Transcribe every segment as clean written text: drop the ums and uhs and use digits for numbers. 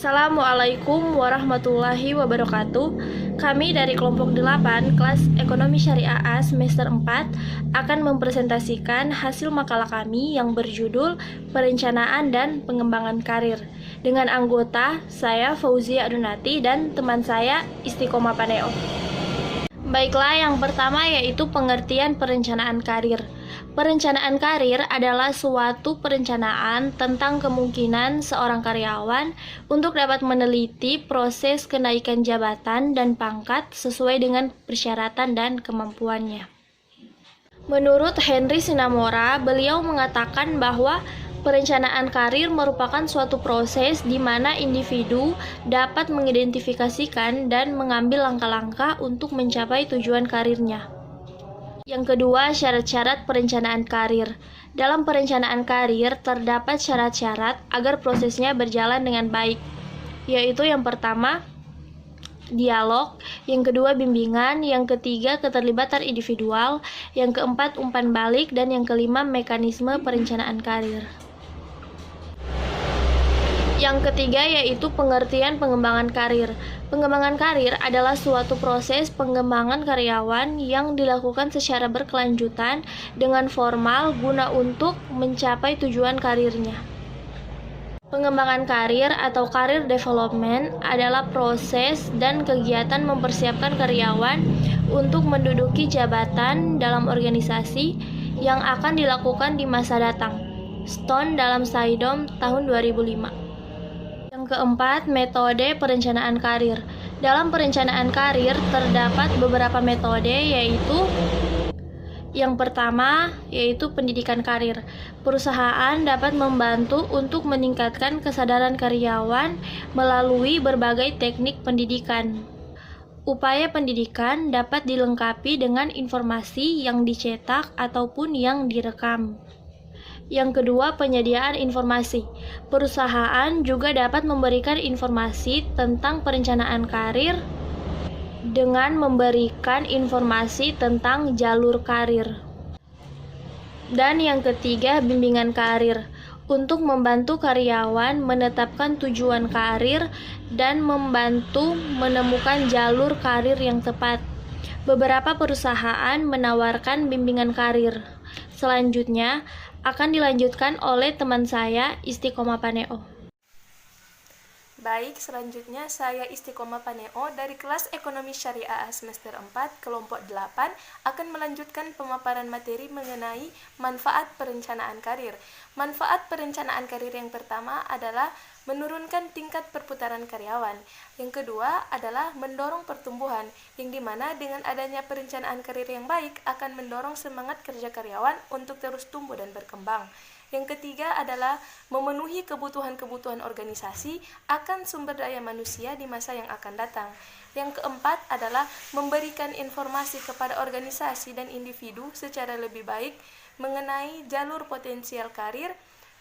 Assalamualaikum warahmatullahi wabarakatuh. Kami dari kelompok 8 kelas Ekonomi Syariah A semester 4 akan mempresentasikan hasil makalah kami yang berjudul Perencanaan dan Pengembangan Karir dengan anggota saya Fauzia Adunati dan teman saya Istiqomah Paneo. Baiklah, yang pertama yaitu pengertian perencanaan karir. Perencanaan karir adalah suatu perencanaan tentang kemungkinan seorang karyawan untuk dapat meneliti proses kenaikan jabatan dan pangkat sesuai dengan persyaratan dan kemampuannya. Menurut Henry Sinamora, beliau mengatakan bahwa perencanaan karir merupakan suatu proses di mana individu dapat mengidentifikasikan dan mengambil langkah-langkah untuk mencapai tujuan karirnya. Yang kedua, syarat-syarat perencanaan karir. Dalam perencanaan karir terdapat syarat-syarat agar prosesnya berjalan dengan baik, yaitu yang pertama, dialog, yang kedua bimbingan, yang ketiga keterlibatan individual, yang keempat umpan balik, dan yang kelima mekanisme perencanaan karir. Yang ketiga yaitu pengertian pengembangan karir. Pengembangan karir adalah suatu proses pengembangan karyawan yang dilakukan secara berkelanjutan dengan formal guna untuk mencapai tujuan karirnya. Pengembangan karir atau career development adalah proses dan kegiatan mempersiapkan karyawan untuk menduduki jabatan dalam organisasi yang akan dilakukan di masa datang. Stone dalam Saidom tahun 2005. Yang keempat, metode perencanaan karir. Dalam perencanaan karir terdapat beberapa metode, yaitu yang pertama yaitu pendidikan karir. Perusahaan dapat membantu untuk meningkatkan kesadaran karyawan melalui berbagai teknik pendidikan. Upaya pendidikan dapat dilengkapi dengan informasi yang dicetak ataupun yang direkam. Yang kedua, penyediaan informasi. Perusahaan juga dapat memberikan informasi tentang perencanaan karir dengan memberikan informasi tentang jalur karir. Dan yang ketiga, bimbingan karir untuk membantu karyawan menetapkan tujuan karir dan membantu menemukan jalur karir yang tepat. Beberapa perusahaan menawarkan bimbingan karir. Selanjutnya akan dilanjutkan oleh teman saya Istiqomah Paneo. Baik, selanjutnya saya Istiqomah Paneo dari kelas Ekonomi Syariah semester 4 kelompok 8 akan melanjutkan pemaparan materi mengenai manfaat perencanaan karir. Manfaat perencanaan karir yang pertama adalah menurunkan tingkat perputaran karyawan. Yang kedua adalah mendorong pertumbuhan, yang dimana dengan adanya perencanaan karir yang baik akan mendorong semangat kerja karyawan untuk terus tumbuh dan berkembang. Yang ketiga adalah memenuhi kebutuhan-kebutuhan organisasi akan sumber daya manusia di masa yang akan datang. Yang keempat adalah memberikan informasi kepada organisasi dan individu secara lebih baik mengenai jalur potensial karir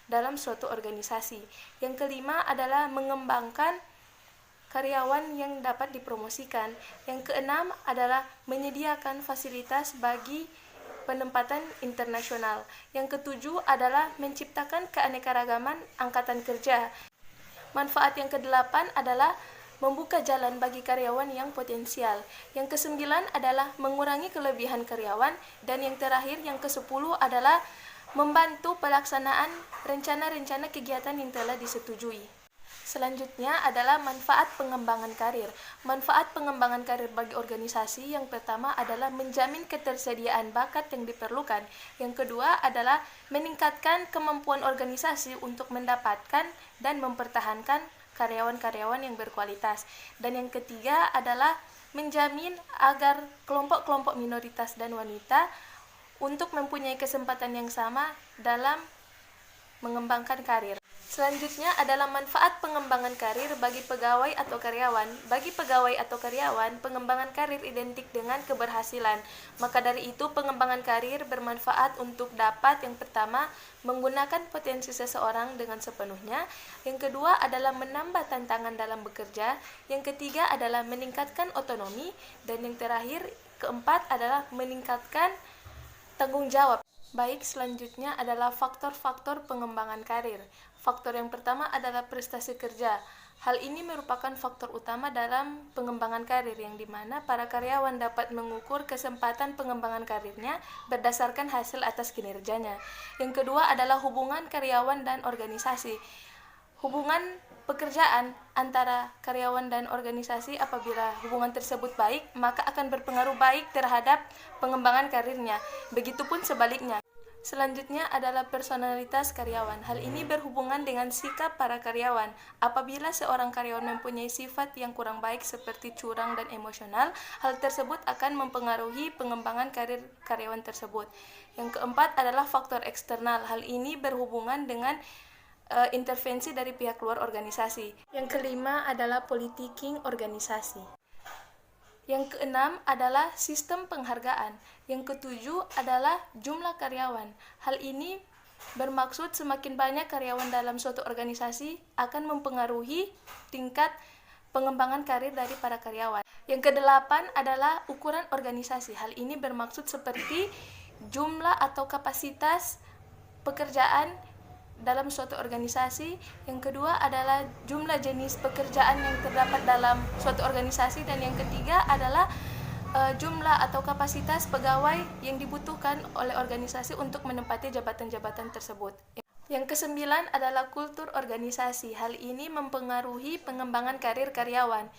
dalam suatu organisasi. Yang kelima adalah mengembangkan karyawan yang dapat dipromosikan. Yang keenam adalah menyediakan fasilitas bagi penempatan internasional. Yang ketujuh adalah menciptakan keanekaragaman angkatan kerja. Manfaat yang kedelapan adalah membuka jalan bagi karyawan yang potensial. Yang kesembilan adalah mengurangi kelebihan karyawan. Dan yang terakhir, yang kesepuluh adalah membantu pelaksanaan rencana-rencana kegiatan yang telah disetujui. Selanjutnya adalah manfaat pengembangan karir. Manfaat pengembangan karir bagi organisasi yang pertama adalah menjamin ketersediaan bakat yang diperlukan. Yang kedua adalah meningkatkan kemampuan organisasi untuk mendapatkan dan mempertahankan karyawan-karyawan yang berkualitas. Dan yang ketiga adalah menjamin agar kelompok-kelompok minoritas dan wanita untuk mempunyai kesempatan yang sama dalam mengembangkan karir. Selanjutnya adalah manfaat pengembangan karir bagi pegawai atau karyawan. Bagi pegawai atau karyawan, pengembangan karir identik dengan keberhasilan. Maka dari itu, pengembangan karir bermanfaat untuk dapat yang pertama, menggunakan potensi seseorang dengan sepenuhnya. Yang kedua adalah menambah tantangan dalam bekerja. Yang ketiga adalah meningkatkan otonomi. Dan yang terakhir, keempat adalah meningkatkan tanggung jawab. Baik, selanjutnya adalah faktor-faktor pengembangan karir. Faktor yang pertama adalah prestasi kerja. Hal ini merupakan faktor utama dalam pengembangan karir yang dimana para karyawan dapat mengukur kesempatan pengembangan karirnya berdasarkan hasil atas kinerjanya. Yang kedua adalah hubungan karyawan dan organisasi. Hubungan pekerjaan antara karyawan dan organisasi, apabila hubungan tersebut baik, maka akan berpengaruh baik terhadap pengembangan karirnya. Begitupun sebaliknya. Selanjutnya adalah personalitas karyawan. Hal ini berhubungan dengan sikap para karyawan. Apabila seorang karyawan mempunyai sifat yang kurang baik seperti curang dan emosional, hal tersebut akan mempengaruhi pengembangan karir karyawan tersebut. Yang keempat adalah faktor eksternal. Hal ini berhubungan dengan intervensi dari pihak luar organisasi. Yang kelima adalah politicking organisasi. Yang keenam adalah sistem penghargaan. Yang ketujuh adalah jumlah karyawan. Hal ini bermaksud semakin banyak karyawan dalam suatu organisasi akan mempengaruhi tingkat pengembangan karir dari para karyawan. Yang kedelapan adalah ukuran organisasi. Hal ini bermaksud seperti jumlah atau kapasitas pekerjaan dalam suatu organisasi. Yang kedua adalah jumlah jenis pekerjaan yang terdapat dalam suatu organisasi, dan yang ketiga adalah jumlah atau kapasitas pegawai yang dibutuhkan oleh organisasi untuk menempati jabatan-jabatan tersebut. Yang kesembilan adalah kultur organisasi. Hal ini mempengaruhi pengembangan karir karyawan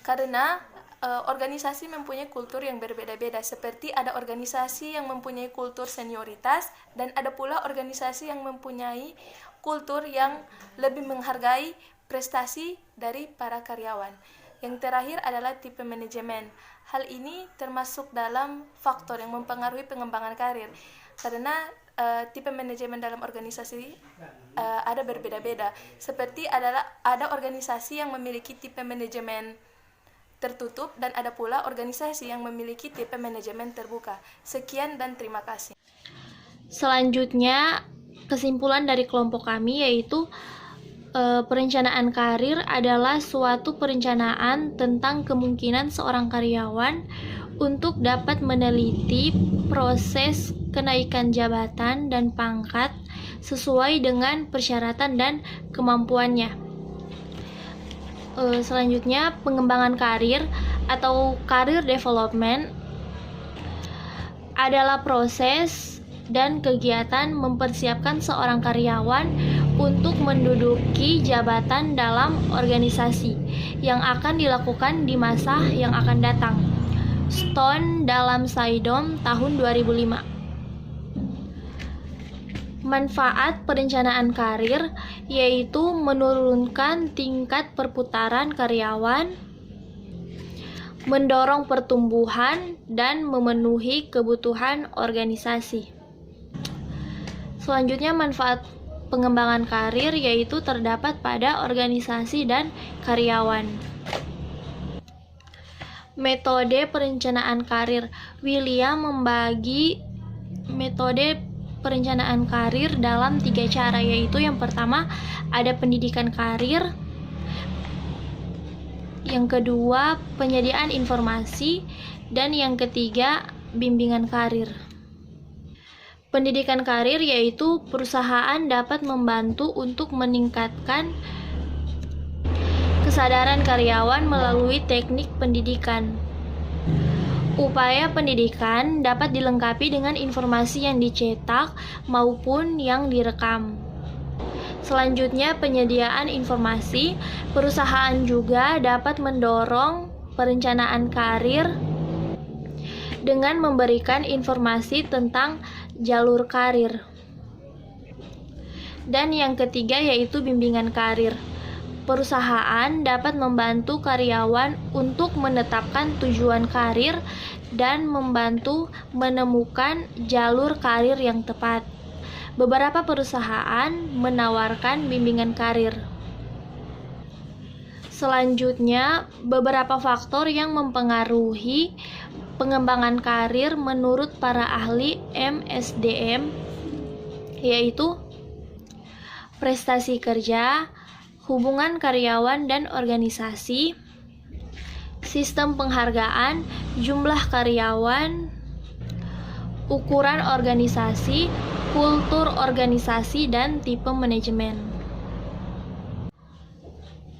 karena organisasi mempunyai kultur yang berbeda-beda, seperti ada organisasi yang mempunyai kultur senioritas dan ada pula organisasi yang mempunyai kultur yang lebih menghargai prestasi dari para karyawan. Yang terakhir adalah tipe manajemen. Hal ini termasuk dalam faktor yang mempengaruhi pengembangan karir karena tipe manajemen dalam organisasi ada berbeda-beda, seperti ada organisasi yang memiliki tipe manajemen tertutup dan ada pula organisasi yang memiliki tipe manajemen terbuka. Sekian dan terima kasih. Selanjutnya, kesimpulan dari kelompok kami yaitu perencanaan karir adalah suatu perencanaan tentang kemungkinan seorang karyawan untuk dapat meneliti proses kenaikan jabatan dan pangkat sesuai dengan persyaratan dan kemampuannya. Selanjutnya, pengembangan karir atau career development adalah proses dan kegiatan mempersiapkan seorang karyawan untuk menduduki jabatan dalam organisasi yang akan dilakukan di masa yang akan datang. Stone dalam Saidom tahun 2005. Manfaat perencanaan karir yaitu menurunkan tingkat perputaran karyawan, mendorong pertumbuhan, dan memenuhi kebutuhan organisasi. Selanjutnya, manfaat pengembangan karir yaitu terdapat pada organisasi dan karyawan. Metode perencanaan karir. William membagi metode perencanaan karir dalam 3 cara, yaitu yang pertama ada pendidikan karir, yang kedua penyediaan informasi, dan yang ketiga bimbingan karir. Pendidikan karir yaitu perusahaan dapat membantu untuk meningkatkan kesadaran karyawan melalui teknik pendidikan. Upaya pendidikan dapat dilengkapi dengan informasi yang dicetak maupun yang direkam. Selanjutnya, penyediaan informasi. Perusahaan juga dapat mendorong perencanaan karir dengan memberikan informasi tentang jalur karir. Dan yang ketiga yaitu bimbingan karir. Perusahaan dapat membantu karyawan untuk menetapkan tujuan karir dan membantu menemukan jalur karir yang tepat. Beberapa perusahaan menawarkan bimbingan karir. Selanjutnya, beberapa faktor yang mempengaruhi pengembangan karir menurut para ahli MSDM yaitu prestasi kerja, hubungan karyawan dan organisasi, sistem penghargaan, jumlah karyawan, ukuran organisasi, kultur organisasi, dan tipe manajemen.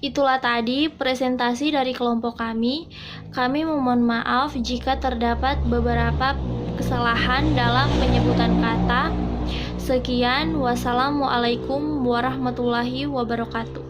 Itulah tadi presentasi dari kelompok kami. Kami memohon maaf jika terdapat beberapa kesalahan dalam penyebutan kata. Sekian, wassalamualaikum warahmatullahi wabarakatuh.